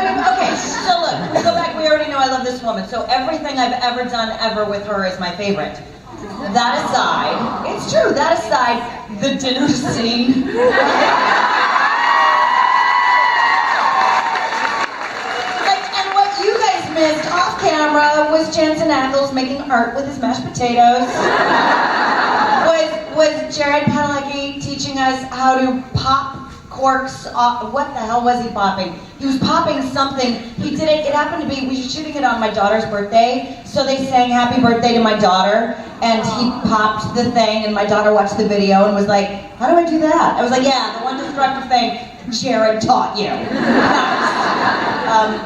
Okay, so look, we go back, we already know I love this woman, so everything I've ever done ever with her is my favorite. That aside, it's true, that aside, the dinner scene. And what you guys missed off camera was Jensen Ackles making art with his mashed potatoes. Was Jared Padalecki teaching us how to pop corks off. What the hell was he popping? He was popping something. He did it. It happened to be, we were shooting it on my daughter's birthday, so they sang happy birthday to my daughter, and he popped the thing, and my daughter watched the video and was like, how do I do that? I was like, yeah, the one destructive thing Jared taught you.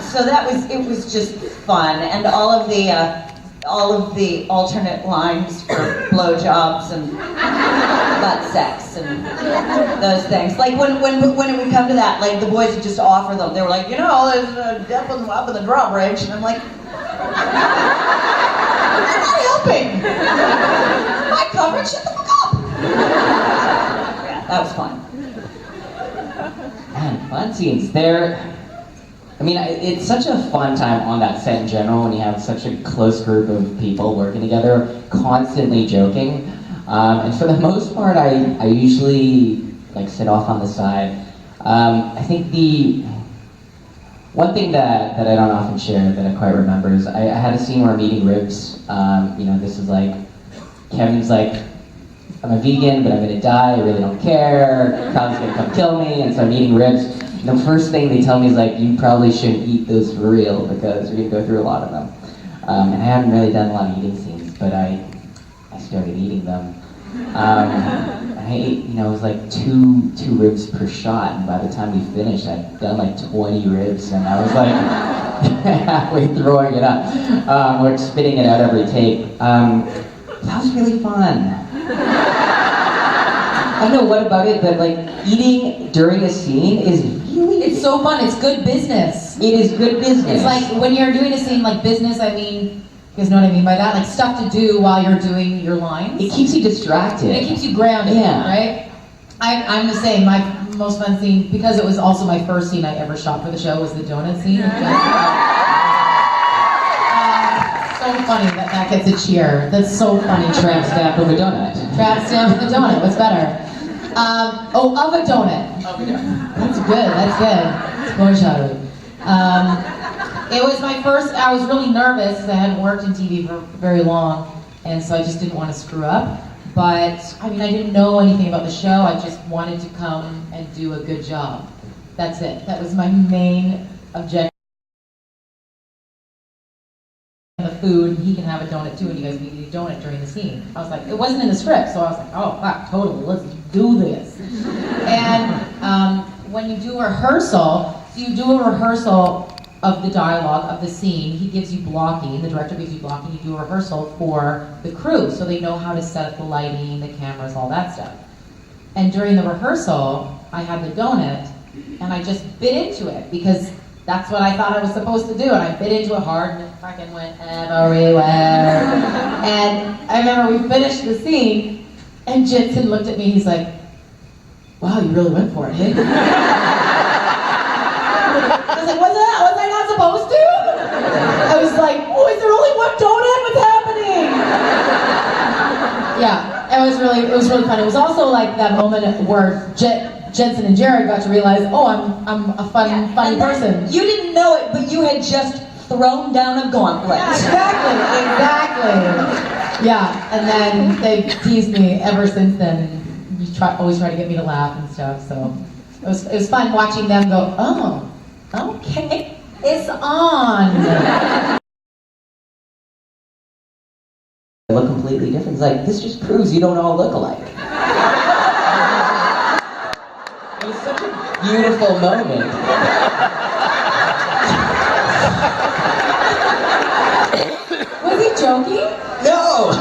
So it was just fun, and all of the alternate lines for blowjobs and butt sex and those things. Like when it would come to that, like the boys would just offer them. They were like, there's a depth up in the drawbridge, and I'm like, you're not helping. My coverage, shut the fuck up. Yeah, that was fun. Man, fun scenes. It's such a fun time on that set in general when you have such a close group of people working together, constantly joking. And for the most part, I usually sit off on the side. I think the one thing that I don't often share that I quite remember is I had a scene where I'm eating ribs. This is Kevin's I'm a vegan, but I'm gonna die. I really don't care. Kyle's gonna come kill me, and so I'm eating ribs. The first thing they tell me is you probably shouldn't eat those for real because you're gonna go through a lot of them. And I haven't really done a lot of eating scenes, but I started eating them. I ate, it was two ribs per shot, and by the time we finished, I'd done 20 ribs, and I was halfway throwing it up, or spitting it out every take. That was really fun. I don't know what about it, but eating during a scene is really... It's so fun, it's good business. It is good business. It's when you're doing a scene business, you guys know what I mean by that? Stuff to do while you're doing your lines. It keeps you distracted. And it keeps you grounded, right? I'm the same. My most fun scene, because it was also my first scene I ever shot for the show, was the donut scene. So funny that gets a cheer. That's so funny. Tramp stamp of a donut. Tramp stamp of a donut. What's better? Of a donut. That's good. It's foreshadowing. It was my first. I was really nervous because I hadn't worked in TV for very long, and so I just didn't want to screw up. But I didn't know anything about the show. I just wanted to come and do a good job. That's it. That was my main objective. The food, and he can have a donut too, and you guys need a donut during the scene. I was it wasn't in the script, so I was oh, fuck, totally, let's do this. And when you do rehearsal, of the dialogue, of the scene, he gives you blocking, the director gives you blocking, you do a rehearsal for the crew, so they know how to set up the lighting, the cameras, all that stuff. And during the rehearsal, I had the donut, and I just bit into it, because that's what I thought I was supposed to do, and I bit into it hard, and it fucking went everywhere. And I remember we finished the scene, and Jensen looked at me, he's like, wow, you really went for it, hey? I was was I not supposed to? I was oh, is there only one donut? What's happening? Yeah, it was really fun. It was also that moment where Jensen and Jared got to realize, oh, I'm a funny person. You didn't know it, but you had just thrown down a gauntlet. Yeah, exactly. Yeah, and then they've teased me ever since then. Always try to get me to laugh and stuff. So it was fun watching them go, oh, okay, it's on. They look completely different. It's this just proves you don't all look alike. It was such a beautiful moment. Was he joking? No!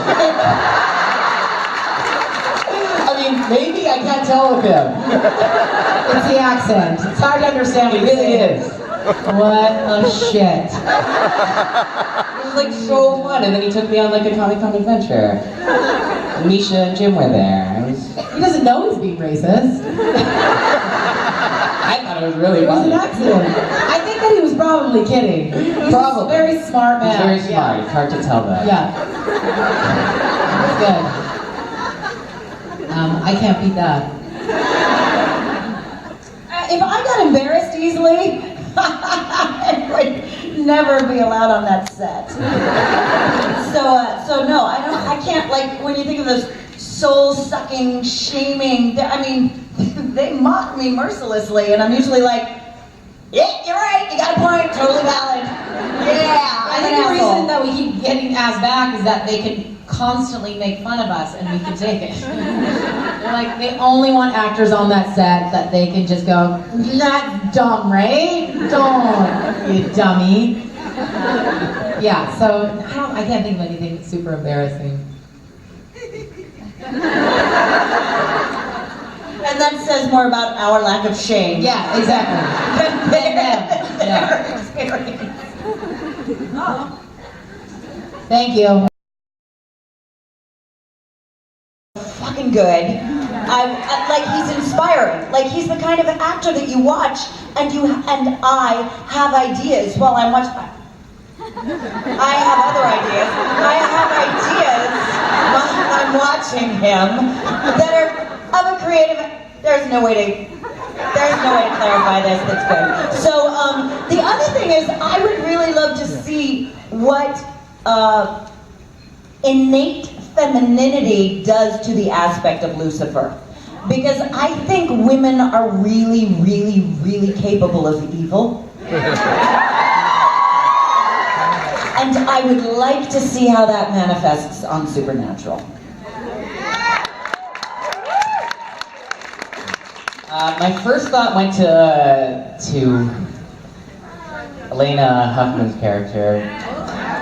Maybe I can't tell with him. It's the accent. It's hard to understand. It really is. What a shit. It was so fun, and then he took me on a Comic-Con adventure. Misha and Jim were there. He doesn't know he's being racist. I thought it was really fun. It was an accident. I think that he was probably kidding. He's Probably. a very smart man. He's very smart. It's hard to tell that. Yeah. It's good. I can't beat that. If I got embarrassed easily, I would never be allowed on that set. So no, I can't, like, when you think of those soul-sucking, shaming, I mean, they mock me mercilessly, and I'm usually like, yeah, you're right, you got a point, totally valid. Yeah, I I'm think an the asshole. reason that we keep getting asked back is that they can constantly make fun of us and we can take it. They're like, they only want actors on that set that they can just go, that's dumb, right? Don't, you dummy. Yeah, so I can't think of anything super embarrassing. And that says more about our lack of shame. Yeah, exactly. Yeah. Experience. Oh. Thank you. Fucking good. Like, he's inspiring. Like, he's the kind of actor that you watch and I have ideas while I'm watching. I have other ideas. I have ideas while I'm watching him that are of a creative. There's no way to clarify this. That's good. So the other thing is, I would really love to see what innate femininity does to the aspect of Lucifer. Because I think women are really, really, really capable of evil. And I would like to see how that manifests on Supernatural. My first thought went to Elena Huffman's character,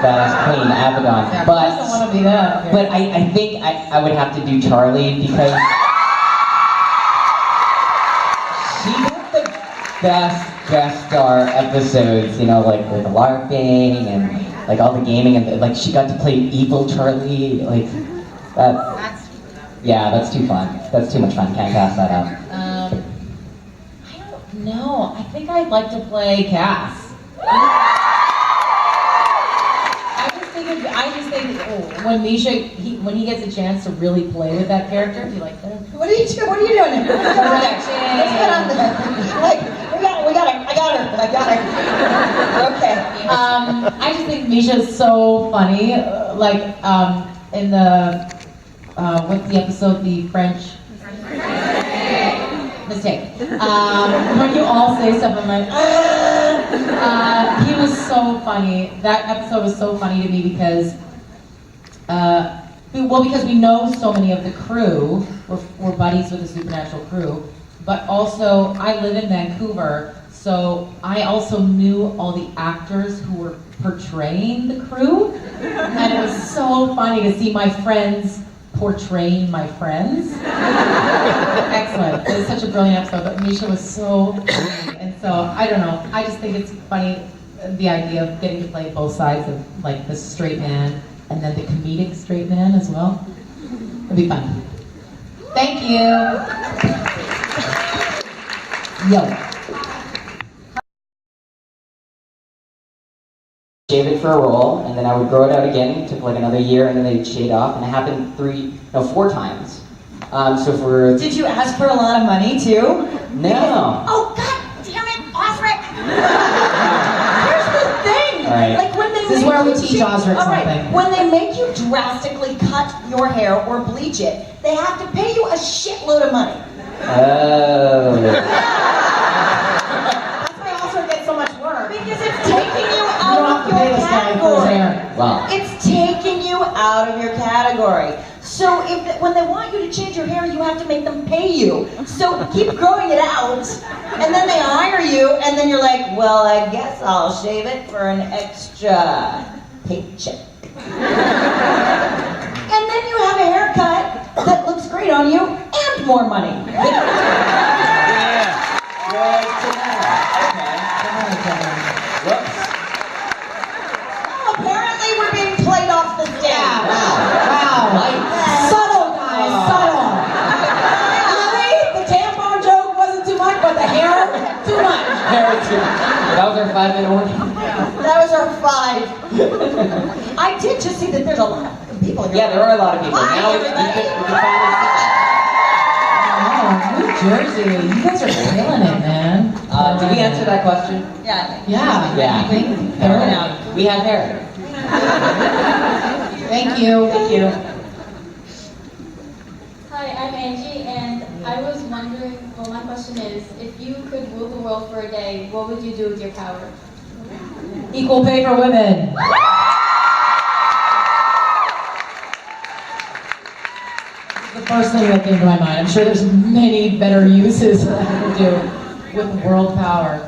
badass Queen Abaddon. Yeah, But I don't want to be that. But I think I would have to do Charlie because she got the best guest star episodes, you know, like with the LARPing and like all the gaming, and like she got to play evil Charlie, like that. Yeah, that's too fun. That's too much fun. Can't pass that up. I don't know. I think I'd like to play Cass. I just think when Misha, when he gets a chance to really play with that character, do you like that? What are you doing? What are you doing? Let's get on there. Like, I got her. Okay. I just think Misha's so funny. In the what's the episode? The French mistake. When you all say stuff, I'm like, he was so funny. That episode was so funny to me because, because we know so many of the crew. We're buddies with the Supernatural crew, but also I live in Vancouver, so I also knew all the actors who were portraying the crew, and it was so funny to see my friends portraying my friends. Excellent. It was such a brilliant episode, but Misha was so funny. And so, I don't know, I just think it's funny, the idea of getting to play both sides of like the straight man and then the comedic straight man as well. It'd be fun. Thank you. Yo. Shave it for a roll, and then I would grow it out again. It took like another year, and then they'd shade off, and it happened 4 times. So for Did you ask for a lot of money too? no. Oh, God damn it, Osric! Here's the thing. All right. Like when they This is make where we you teach Osric all right, something. when they make you drastically cut your hair or bleach it, they have to pay you a shitload of money. Oh. That's why Osric gets so much work. Because it's taking you out You don't of have to pay your this guy for his category. hair. Wow. It's taking you out of your category. So when they want you to change your hair, you have to make them pay you. So keep growing it out, and then they hire you, and then you're like, well, I guess I'll shave it for an extra paycheck. And then you have a haircut that looks great on you, and more money. Good to know. Okay. Whoops. Oh, apparently we're being played off the stage. Wow. Lights. Subtle, guys, subtle. The tampon joke wasn't too much, but the hair, too much. Hair too. That was our 5-minute warning. That was our 5. I did just see that there's a lot of people here. Yeah, there are a lot of people. Hi, Now we everybody. can finally Oh, New Jersey. You guys are killing it, man. Did we answer that question? Yeah. Yeah. Yeah. I think Hair. they're- We have hair. Thank you. Thank you. Hi, I'm Angie, and I was wondering, well, my question is, if you could rule the world for a day, what would you do with your power? Equal pay for women. The first thing that came to my mind. I'm sure there's many better uses that I could do with world power.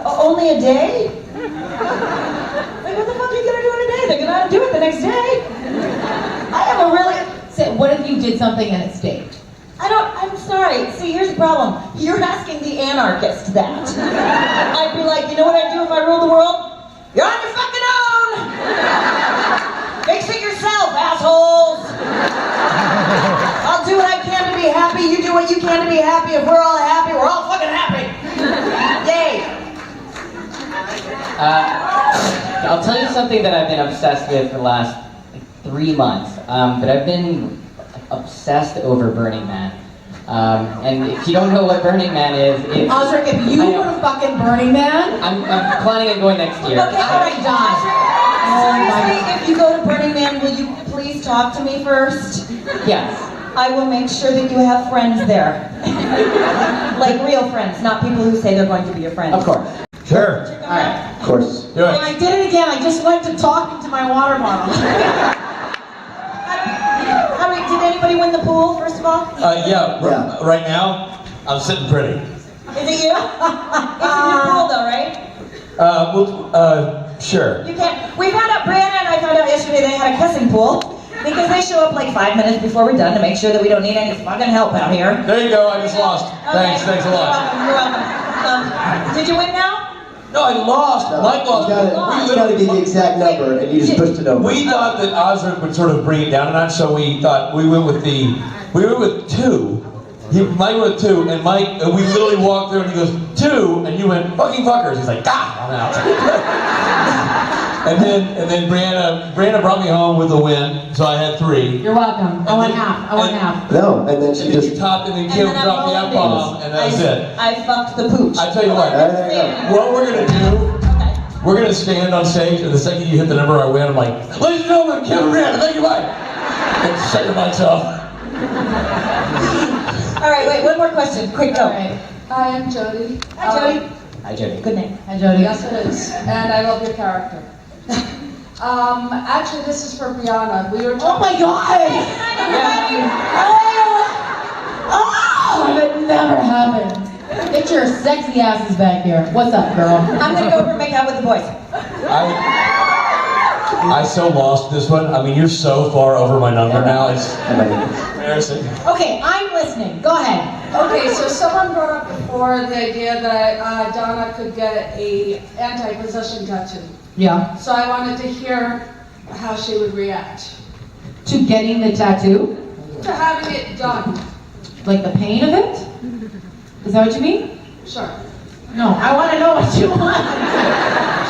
Only a day? Like, what the fuck are you gonna do in a day? They're gonna do it the next day. I have a really. Say, what if you did something and it stayed? I'm sorry. See, here's the problem. You're asking the anarchist that. I'd be like, you know what I'd do if I ruled the world? You're on your fucking own! Fix it yourself, assholes! I'll do what I can to be happy, you do what you can to be happy. If we're all happy, we're all fucking happy! Yay! I'll tell you something that I've been obsessed with for the last 3 months. But I've been obsessed over Burning Man. And if you don't know what Burning Man is, it's... Osric, if you I know. were a fucking Burning Man, I'm planning on going next year. Okay, all right, God. Seriously, if you go to Burning Man, will you please talk to me first? Yes. I will make sure that you have friends there. Like real friends, not people who say they're going to be your friends. Of course. Sure. All right. Of course. Do and it. I did it again. I just went to talk into my water bottle. Did anybody win the pool, first of all? Yeah. Yeah. Right now, I'm sitting pretty. Is it you? It's in your pool though, right? Sure. You can't. We found out, Briana and I found out yesterday they had a kissing pool because they show up like 5 minutes before we're done to make sure that we don't need any fucking help out here. There you go. I just lost. Okay. Thanks a lot. You're welcome. Did you win now? No, I lost. Mike lost. It's got to be the exact number, and you just pushed it over. We thought that Osric would sort of bring it down a notch, so we thought we went with 2. Mike went with 2, and Mike, we literally walked through and he goes, 2, and you went, fucking fuckers. He's like, I'm out. and then Briana brought me home with a win, so I had 3. You're welcome. I want half. I want half. No, and then she And then just. you topped, and then And Kim then dropped the I'm F-bomb, and that was it. I fucked the pooch. I tell you what, There you go. what we're gonna do, Okay. we're gonna stand on stage, and the second you hit the number I win, I'm like, ladies and gentlemen, Kim and Briana, thank you, bye. And shut your mics off. All right, wait, one more question. Quick, go. All right. Hi, I'm Jody. Hi, Jody. Hi, Jody. Good name. Hi, Jody. Yes, it is. And I love your character. Actually, this is for Briana. We were Oh talking. my God! Oh, that never happened. Get your sexy asses back here. What's up, girl? I'm gonna go over and make out with the boys. I so lost this one. I mean, you're so far over my number now. It's embarrassing. Okay, I'm listening. Go ahead. Okay, so someone brought up before the idea that Donna could get a anti-possession tattoo. Yeah. So I wanted to hear how she would react To getting the tattoo? to having it done. Like the pain of it? Is that what you mean? Sure. No, I want to know what you want.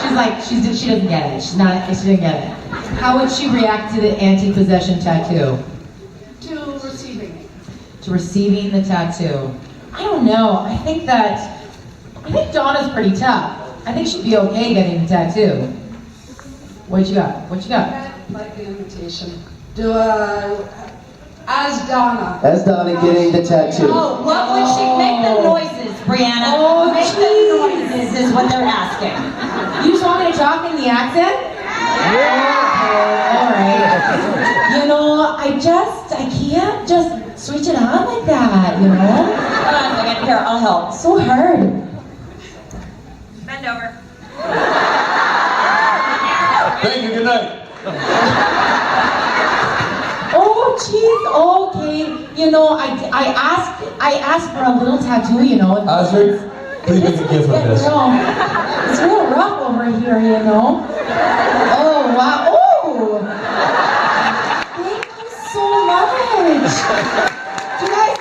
She's like, she doesn't get it. She didn't get it. How would she react to the anti-possession tattoo? To receiving it. To receiving the tattoo? I don't know. I think Donna's pretty tough. I think she'd be okay getting the tattoo. What you got? What you got? I'd like the invitation. As Donna. As Donna getting the tattoo. Oh, what would she make the noises, Briana? Oh, make the noises is what they're asking. You just want me to talk in the accent? All right. You know, I can't just switch it on like that, you know? Hold on a second. Here, I'll help. It's so hard. Bend over. Thank you. Good night. Oh, jeez, okay. You know, I asked for a little tattoo, you know. Osric, please make a gift of this. It's real rough over here, you know. Oh, wow. Oh! Thank you so much. Do you guys...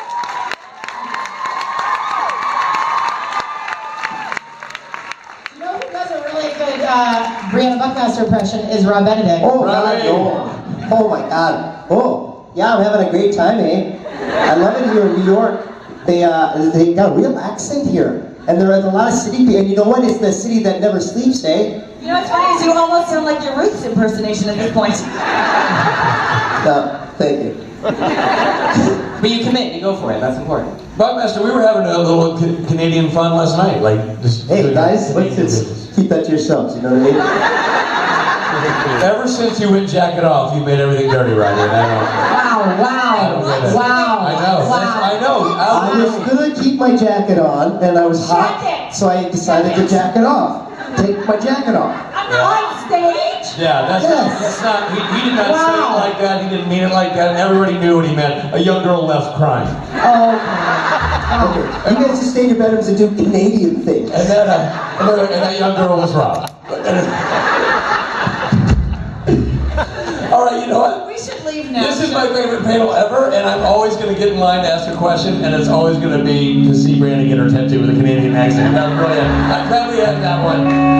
Brianna Buckmaster impression is Rob Benedict. Oh, Right. God, no. Oh, my God. Oh, yeah, I'm having a great time, eh? I love it here in New York. They got a real accent here. And there are a lot of city people. And you know what? It's the city that never sleeps, eh? You know what's funny is you almost sound like your Roots impersonation at this point. Thank you. But you commit, you go for it. That's important. Buckmaster, we were having a little Canadian fun last night. Like, just Hey, guys, keep that to yourselves, you know what I mean? Ever since you went jacket off, you made everything dirty, Roger. And I don't get it. Wow. I know. I know. I was gonna keep my jacket on, and I was hot, Jacket. so I decided to jacket off. Take my jacket off. On stage? Yeah, that's not. He did not say it like that. He didn't mean it like that. And everybody knew what he meant. A young girl left crying. Oh, okay. You guys just stay in your bedrooms and do Canadian things. And then, and that young girl was Rob. All right, you know what? We should leave now. This is my favorite panel ever, and I'm always going to get in line to ask a question, and it's always going to be to see Brianna get her tattoo with a Canadian accent. That was brilliant. I'm glad we had that one.